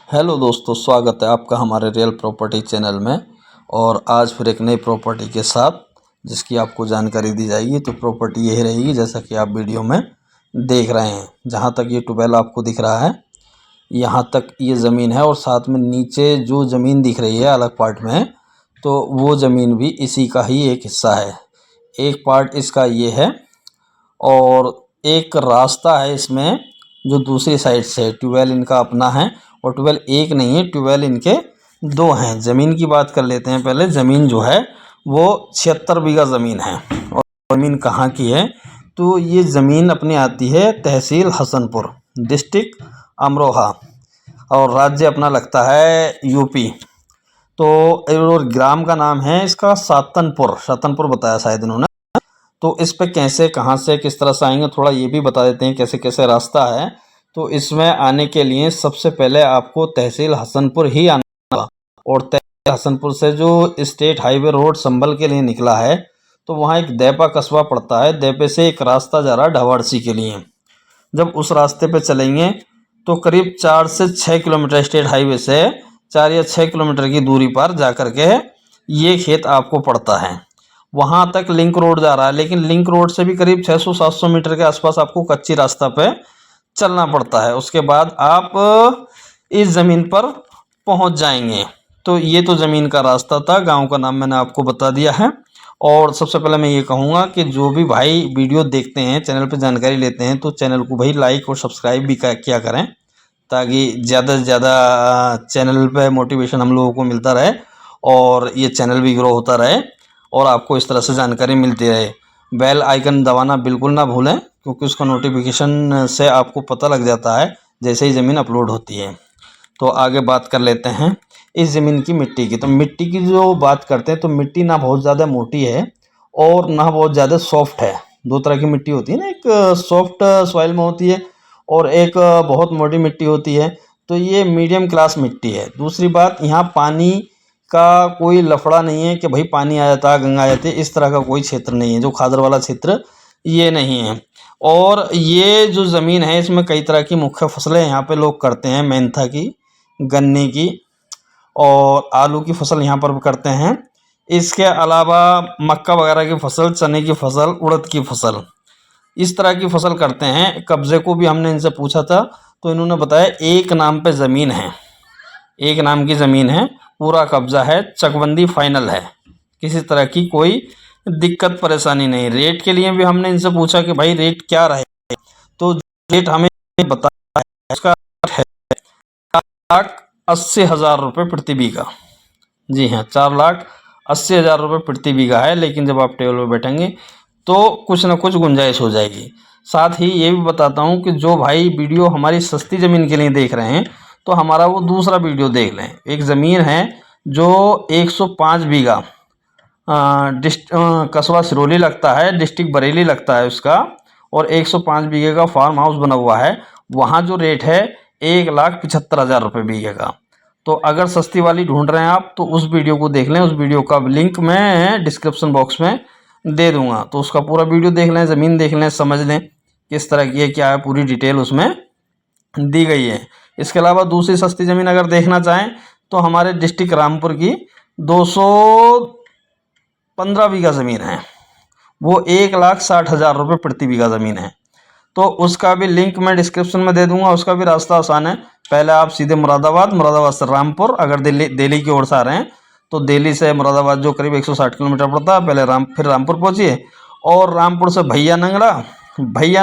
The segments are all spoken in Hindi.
हेलो दोस्तों, स्वागत है आपका हमारे रियल प्रॉपर्टी चैनल में। और आज फिर एक नई प्रॉपर्टी के साथ जिसकी आपको जानकारी दी जाएगी। तो प्रॉपर्टी यही रहेगी जैसा कि आप वीडियो में देख रहे हैं। जहां तक ये ट्यूबवेल आपको दिख रहा है, यहां तक ये ज़मीन है और साथ में नीचे जो ज़मीन दिख रही है अलग पार्ट में, तो वो ज़मीन भी इसी का ही एक हिस्सा है। एक पार्ट इसका ये है और एक रास्ता है इसमें जो दूसरी साइड से। ट्यूबवेल इनका अपना है और ट्यूबवेल एक नहीं है, ट्यूबवेल इनके दो हैं। ज़मीन की बात कर लेते हैं पहले। ज़मीन जो है वो 76 बीघा ज़मीन है। और ज़मीन कहाँ की है, तो ये ज़मीन अपनी आती है तहसील हसनपुर, डिस्ट्रिक्ट अमरोहा, और राज्य अपना लगता है यूपी। तो और ग्राम का नाम है इसका सातनपुर बताया शायद इन्होंने। तो इस पे कैसे, कहाँ से, किस तरह से आएंगे, थोड़ा ये भी बता देते हैं कैसे कैसे रास्ता है। तो इसमें आने के लिए सबसे पहले आपको तहसील हसनपुर ही आना होगा। और तहसील हसनपुर से जो स्टेट हाईवे रोड संभल के लिए निकला है, तो वहाँ एक देपा कस्बा पड़ता है। देपे से एक रास्ता जा रहा है ढवाड़सी के लिए। जब उस रास्ते पे चलेंगे तो करीब 4 से 6 किलोमीटर स्टेट हाईवे से 4 या 6 किलोमीटर की दूरी पर जा कर के ये खेत आपको पड़ता है। वहाँ तक लिंक रोड जा रहा है, लेकिन लिंक रोड से भी करीब 600-700 मीटर के आसपास आपको कच्ची रास्ता पे चलना पड़ता है। उसके बाद आप इस ज़मीन पर पहुँच जाएंगे। तो ये तो ज़मीन का रास्ता था। गांव का नाम मैंने आपको बता दिया है। और सबसे पहले मैं ये कहूँगा कि जो भी भाई वीडियो देखते हैं, चैनल पे जानकारी लेते हैं, तो चैनल को भाई लाइक और सब्सक्राइब भी किया करें, ताकि ज़्यादा से ज़्यादा चैनल पे मोटिवेशन हम लोगों को मिलता रहे और ये चैनल भी ग्रो होता रहे और आपको इस तरह से जानकारी मिलती रहे। बेल आइकन दबाना बिल्कुल ना भूलें, क्योंकि उसका नोटिफिकेशन से आपको पता लग जाता है जैसे ही ज़मीन अपलोड होती है। तो आगे बात कर लेते हैं इस ज़मीन की मिट्टी की। तो मिट्टी की जो बात करते हैं, तो मिट्टी ना बहुत ज़्यादा मोटी है और ना बहुत ज़्यादा सॉफ्ट है। दो तरह की मिट्टी होती है ना, एक सॉफ्ट सॉइल में होती है और एक बहुत मोटी मिट्टी होती है। तो ये मीडियम क्लास मिट्टी है। दूसरी बात, यहाँ पानी का कोई लफड़ा नहीं है कि भाई पानी आ जाता है, गंगा आ जाती है, इस तरह का कोई क्षेत्र नहीं है। जो खादर वाला क्षेत्र ये नहीं है। और ये जो ज़मीन है इसमें कई तरह की मुख्य फसलें यहाँ पे लोग करते हैं। मेंथा की, गन्ने की और आलू की फसल यहाँ पर करते हैं। इसके अलावा मक्का वगैरह की फसल, चने की फसल, उड़द की फसल, इस तरह की फसल करते हैं। कब्जे को भी हमने इनसे पूछा था, तो इन्होंने बताया एक नाम पे ज़मीन है, एक नाम की ज़मीन है, पूरा कब्जा है, चकबंदी फाइनल है, किसी तरह की कोई दिक्कत परेशानी नहीं। रेट के लिए भी हमने इनसे पूछा कि भाई रेट क्या रहे, तो रेट हमें बताया है, उसका है 4,80,000 रुपये प्रति बीघा। जी हाँ, 4,80,000 रुपये प्रति बीघा है। लेकिन जब आप टेबल पर बैठेंगे तो कुछ ना कुछ गुंजाइश हो जाएगी। साथ ही ये भी बताता हूँ कि जो भाई वीडियो हमारी सस्ती ज़मीन के लिए देख रहे हैं, तो हमारा वो दूसरा वीडियो देख लें। एक ज़मीन है जो 105 बीघा कस्बा सिरोली लगता है, डिस्ट्रिक्ट बरेली लगता है उसका, और 105 बीघे का फार्म हाउस बना हुआ है। वहाँ जो रेट है 1,75,000 रुपये बीघे का। तो अगर सस्ती वाली ढूंढ रहे हैं आप, तो उस वीडियो को देख लें। उस वीडियो का लिंक मैं डिस्क्रिप्शन बॉक्स में दे दूंगा, तो उसका पूरा वीडियो देख लें, ज़मीन देख लें, समझ लें किस तरह की है, क्या है, पूरी डिटेल उसमें दी गई है। इसके अलावा दूसरी सस्ती ज़मीन अगर देखना चाहें, तो हमारे डिस्ट्रिक्ट रामपुर की 215 बीघा ज़मीन है। वो 1,60,000 रुपये प्रति बीघा ज़मीन है। तो उसका भी लिंक मैं डिस्क्रिप्शन में दे दूंगा। उसका भी रास्ता आसान है। पहले आप सीधे मुरादाबाद से रामपुर, अगर दिल्ली की ओर से आ रहे हैं, तो दिल्ली से मुरादाबाद जो करीब 160 किलोमीटर पड़ता है, पहले फिर रामपुर पहुंचिए। और रामपुर से भैया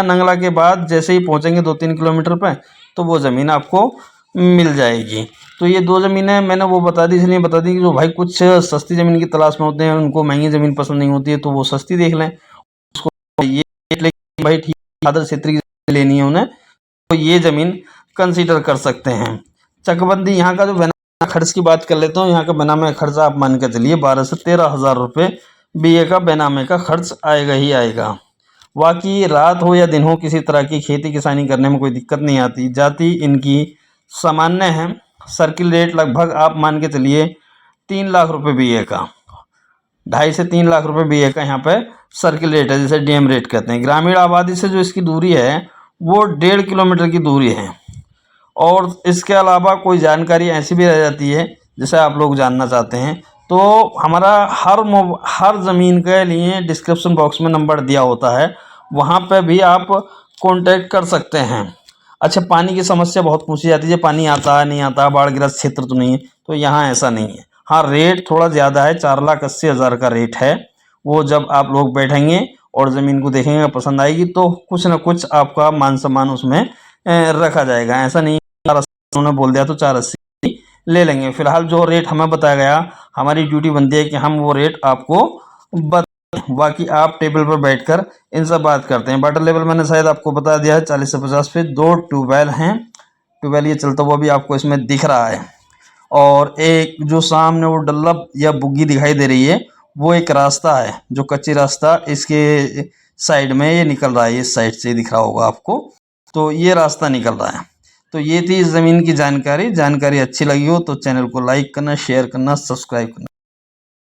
नंगला के बाद जैसे ही पहुंचेंगे 2-3 किलोमीटर पे, तो वो ज़मीन आपको मिल जाएगी। तो ये दो ज़मीनें मैंने वो बता दी, इसलिए बता दी कि जो भाई कुछ सस्ती ज़मीन की तलाश में होते हैं, उनको महंगी ज़मीन पसंद नहीं होती है, तो वो सस्ती देख लें। उसको ये भाई ठीक खादर क्षेत्र की लेनी है उन्हें, तो ये ज़मीन कंसीडर कर सकते हैं। चकबंदी यहाँ का जो बेनामे खर्च की बात कर लेता हूँ। यहाँ का बेनामे खर्चा आप मान के चलिए 12 से 13,000 रुपये बीए का बेनामे का खर्च आएगा ही आएगा। बाकी रात हो या दिन हो, किसी तरह की खेती किसानी करने में कोई दिक्कत नहीं आती। जाति इनकी सामान्य है। सर्किल रेट लगभग आप मान के चलिए 3 लाख रुपये बीए का, 2.5 से 3 लाख रुपये बीए का यहाँ पे सर्किल रेट है, जिसे डीएम रेट कहते हैं। ग्रामीण आबादी से जो इसकी दूरी है वो 1.5 किलोमीटर की दूरी है। और इसके अलावा कोई जानकारी ऐसी भी रह जाती है जिसे आप लोग जानना चाहते हैं, तो हमारा हर ज़मीन के लिए डिस्क्रिप्शन बॉक्स में नंबर दिया होता है, वहाँ पे भी आप कांटेक्ट कर सकते हैं। अच्छा, पानी की समस्या बहुत पूछी जाती है, पानी आता है नहीं आता, बाढ़ग्रस्त क्षेत्र तो नहीं है, तो यहाँ ऐसा नहीं है। हाँ, रेट थोड़ा ज़्यादा है, 4,80,000 का रेट है। वो जब आप लोग बैठेंगे और ज़मीन को देखेंगे, पसंद आएगी तो कुछ ना कुछ आपका मान सम्मान उसमें रखा जाएगा। ऐसा नहीं उन्होंने बोल दिया तो 4,80 ले लेंगे। फिलहाल जो रेट हमें बताया गया, हमारी ड्यूटी बनती है कि हम वो रेट आपको बताएं। बाकी आप टेबल पर बैठकर इनसे बात करते हैं। वाटर लेवल मैंने शायद आपको बता दिया है, 40 से 50 फीट। 2 ट्यूबवेल हैं, ट्यूबवेल ये चलता हुआ भी आपको इसमें दिख रहा है। और एक जो सामने वो डल्लब या बुग्गी दिखाई दे रही है, वो एक रास्ता है, जो कच्ची रास्ता इसके साइड में ये निकल रहा है, इस साइड से दिख रहा होगा आपको, तो ये रास्ता निकल रहा है। तो ये थी इस ज़मीन की जानकारी। जानकारी अच्छी लगी हो तो चैनल को लाइक करना, शेयर करना, सब्सक्राइब करना।